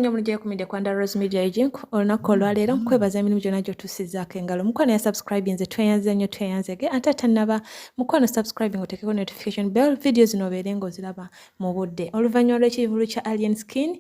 nnyo mulije ku media kwanda Rose Media Agent olunaku olwaleero nkwebaza emirimu gyonna gy'otuusizaako engalo mukwano ya subscribe nze tweyanze nnyo tweyanzege ate tannaba mukwano subscribing oteekeko notification bell video zino obeere ng'oziraba mu budde oluvannyuma lw'ekivulu kya Alien Skin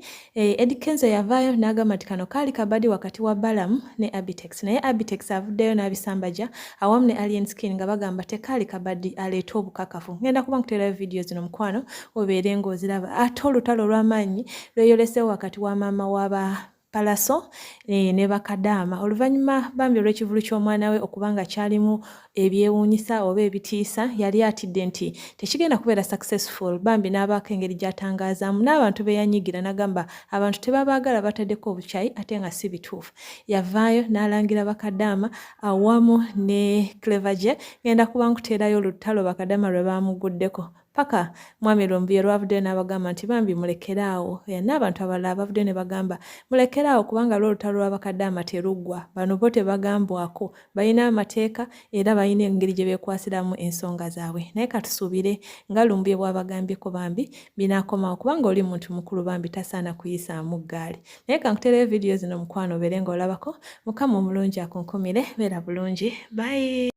Kenzo yavaayo n'agamba nti kano kaali kabadi wakati wa Balamu ne Abitex naye Abitex avuddeyo n'abisambaja awamu ne Alien Skin nga bagamba tekaali kabadi aleeta obukakafu ngenda kuba nkuteerayo video zino mukwano obeere ng'oziraba ate olutalo olw'amaanyi lweyolesewo wakati wa maama w'aba Palaso ne bakadama oluvannyuma bambi olw'ekivulu ky'omwana we okubanga kyalimu ebyewuunyisa oba ebitiisa yali atidde nti tekigenda kubeera successful bambi n'abaako engeri gy'atangazaamu n'abantu be yanyigira n'agamba abantu tebabaagala bataddeko obukyayi ate nga si bituufu yavaayo n'alangira bakadama awamu ne Cleverje ngenda kuba nkuteerayo olutalo bakadama lwe baamuguddeko paka mwami Lumbuye lwavuddeyo n'abagamba nti bambi mulekeraawo n'abantu abalala bavuddeyo ne bagamba mulekeraawo kubanga lw'olutalo lw'abakadama teruggwa bano bo tebagambwako balina amateeka era balina engeri gye beekwasiramu ensonga zaabwe naye katusuubire nga Lumbuye bw'abagambyeko bambi binaakomawo kubanga oli muntu mukulu bambi tasaana kuyisaamu ggaali naye kankuteerayo vidiyo zino mukwano obeere ng'olabako mukama omulungi akunkumire beera bulungi bye.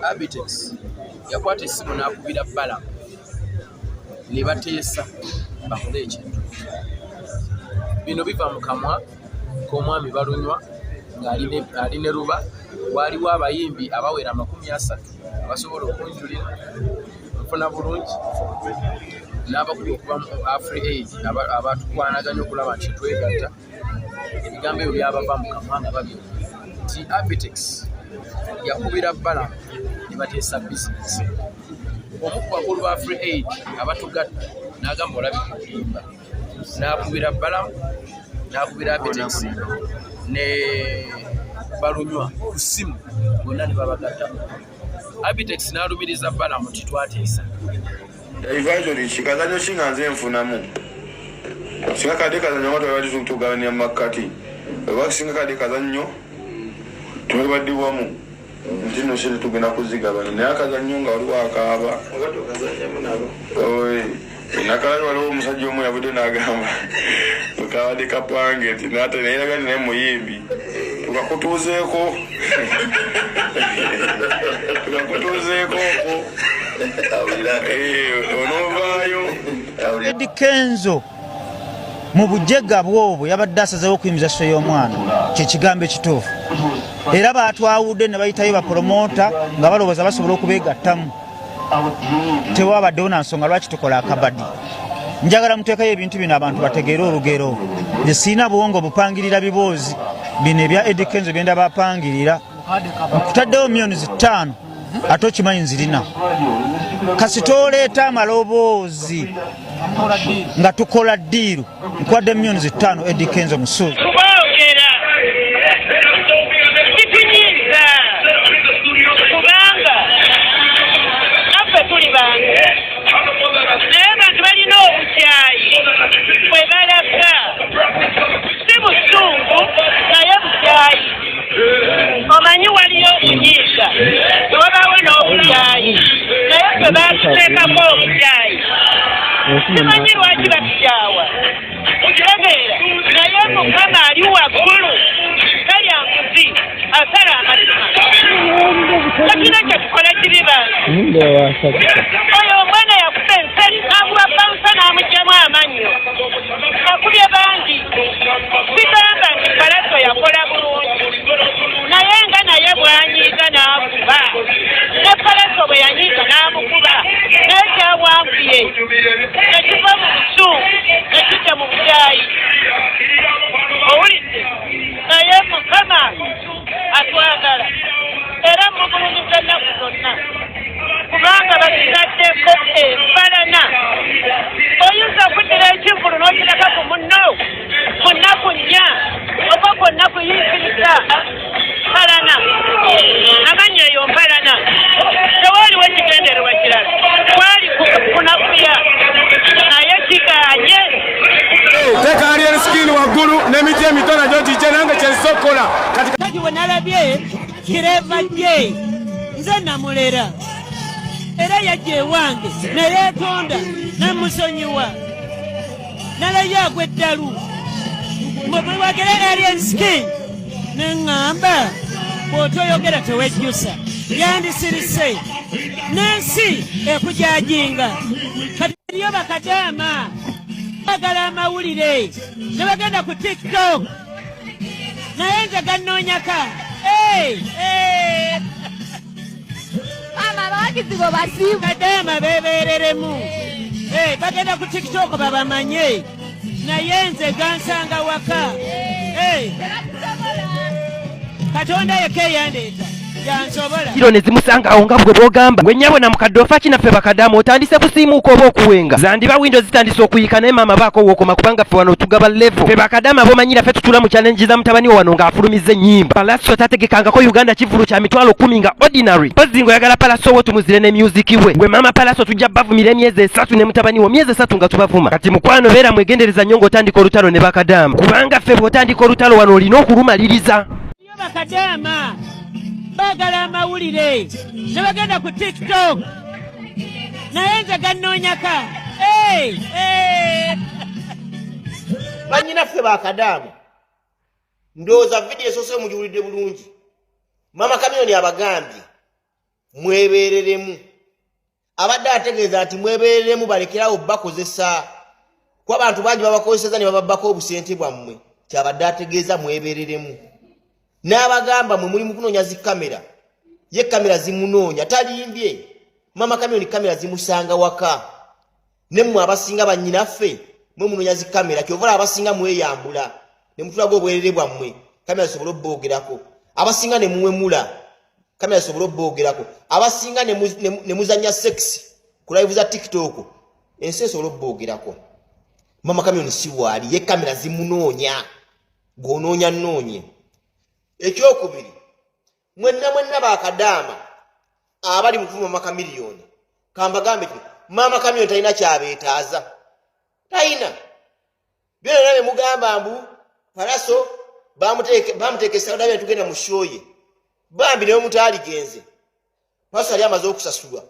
Abitex yakwata essimu n'akubira Balamu ne bateesa bakole ekintu bino biva mu kamwa k'omwami Balunywa ng'ali ne Ruba waaliwo abayimbi abawera 30 abasobola okunjulira nfuna bulungi n'abakubi okuba mu Afri-Aid abatukwanaganya okulaba nti twegatta ebigambo ebyo byabava mu kamwa nga babyo nti Abitex yakubira Balamu ne bateesa bizinesi omukulu ba Afri-Aid abatugatta n'agamba olabika olimba n'akubira Balamu n'akubira Abitex ne Balunywa ku ssimu bonna ne babagatta Abitex n'alumiriza Balamu nti twateesa Eventually kikazanyo kinganze nfunamu singa kade kazanyo watu wali tugabanya makati wakisinga kade kazanyo tumebaddibwamu ntino shiri tugenda kuzigabana naye akazanyo nga waliwo akaaba nakala waliwo omusajja omu yavudde n'agamba tukabadde kapange nti nate naye nagandi naye muyimbi tukakutuuzeeko onoovaayo Edi Kenzo mu bujega bwobwo yabadde asazeewo okuyimiriza sso y'omwana kyekigambo ekituufu era baatwawudde ne bayitayo bapromota nga balowooza basobola okubeegattamu tewabaddewo na nsonga lwaki tukola akabadi njagala muteekayo ebintu bino abantu bategeere olugero nze siina buwongo bupangirira biboozi bino ebya Edi Kenzo byenda bapangirira nkutaddewo millions 5 ate okimanyi nzirina kasi tooleeta amaloboozi nga tukola ddiiru nkwadde millions 5 Edi Kenzo musuuzi omanyi waliyo okuyiga wabawo n'obukyayi naye ffe baatuteekako obukyayi simanyi lwaki bakukyawa okitegeera naye Mukama ali waggulu talya nguzi asala amazima kakina kyetukola kiri bantu oyo omwana yakuba enseri n'aguba pansa n'amugyamu amannyo akubye bangi sigamba nti Palaso yakola bulungi naye nga naye bwanyiiga n'akuba ne Palaso bwe yanyiiga n'amukuba n'ekyawambuye nekiva mu busungu nekijja mu bukyayi owulidde naye Mukama atwagala era mugulumiza ennaku zonna kubanga basigaddeko empalana oyinza okuddira ekivulu n'okiraka ku munno ku nnaku 4 oba kwonna kuyinziriza mpalana amanyi eyo mpalana tewaaliwo ekigendererwa kirala twali kunakuya naye kiganye teka Alien Skin waggulu n'emiti emitono gyo kijja nange kyensokola kati bwe nalabye Cleverje nze namulera era yajja ewange nayeetonda namusonyiwa nalayo agw'eddalu mwebwagere alien skin neŋŋamba bw'otoyogera tewejjusa yandisirise n'ensi ekujajinga kati eriyo bakadaama bagala amawulire ne bagenda ku tiktok naye nze gannoonyaka abawagizibo basiibu kadaama beebereremu bagenda ku tiktok babamanye naye nze gansanga waka katonda yekeyandeeta yansobola kiro ne zimusanga awo nga bwe bwogamba gwe nnyabwe na mukadde ofa kinaffe bakadaama otandise kusiimuuka oba okuwenga zandiba windo zitandise okuyika naye maama baako wookoma kubanga ffe wano tugaba levo ffe bakadaama bomanyira ffe tutula mu challenge za mutabani wano ng'afulumizza ennyimba palaso tategekangako uganda kivulu kya mitwalo 10 nga ordinary pozi ng'oyagala palaso wo tumuzire ne music we gwe maama palaso tujja bavumira emyezi 3 ne mutabani wo myezi 3 nga tubavuma kati mukwano beera mwegendereza nnyo ng'otandika olutalo ne bakadaama kubanga ffe bw'otandika olutalo wano olina okulumaliriza bakadaama bagala amawulire ne bagenda ku tiktok naye nze gannoonyaka bannyinaffe bakadaama ndowooza vidiyo esoose mugiwulidde bulungi mama kamyoni abagambye mwebeereremu abadde ategeeza nti mwebeereremu balekerawo bakozesa kuba abantu bangi babakozeseza ne bababbako obusente bwammwe kyabadde ategeeza mwebeereremu n'abagamba mwe mulimu kunoonya zikamera ye kamera zimunoonya talimbye mama kamyoni kamera zimusanga waka ne mmwe abasinga bannyinaffe mwe munoonya zikamera kyovala abasinga mweyambula ne mutulaga obwerere bwammwe kamera zisobole obboogerako abasinga ne muwemula kamera zisobole obboogerako abasinga ne muzannya sex ku live za tiktok ensi esobole obboogerako mama kamyoni si waali ye kamera zimunoonya gw'onoonya nnoonye ekyokubiri mwenna bakadaama abali mu kufuma maka miliyoni kambagambe mama kamyoni talina kyabeetaaza talina byonna bye mugamba mbu palaso bamuteekesa odabye tugenda mu shoye bambi naye omuntu aligenze palaso yali amaze okusasulwa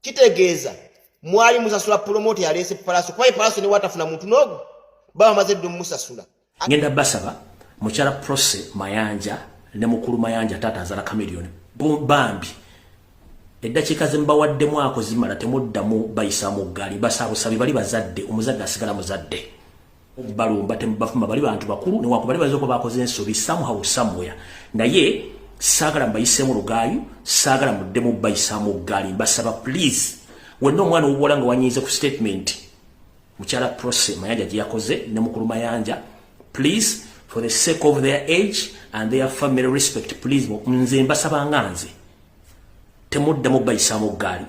kitegeeza mwali musasula promote yaleese palaso kuba palaso ne watafuna muntu n'ogu baba amaze dde mumusasula ngenda basaba mukyala Prose Mayanja ne mukulu Mayanja tata azala kamiliyoni bambi eddakiika ze mbawaddemu ako zimala temuddamu bayisa mu ggaali basaabusabi bali bazadde omuzadde asigala muzadde balumba temubafuma bali bantu bakulu newakuba bali bazo ko bakoze ensobi somehow somewhere naye saagala mbayisemu lugaayu saagala muddemu bayisa mu ggaali basaba please wenno omwana obuwala nga wanyiize ku statement mukyala Prose Mayanja gye yakoze ne mukulu Mayanja please for the sake of their age and their family respect please nze mbasaba nganze temuddamu bayisa mu ggaali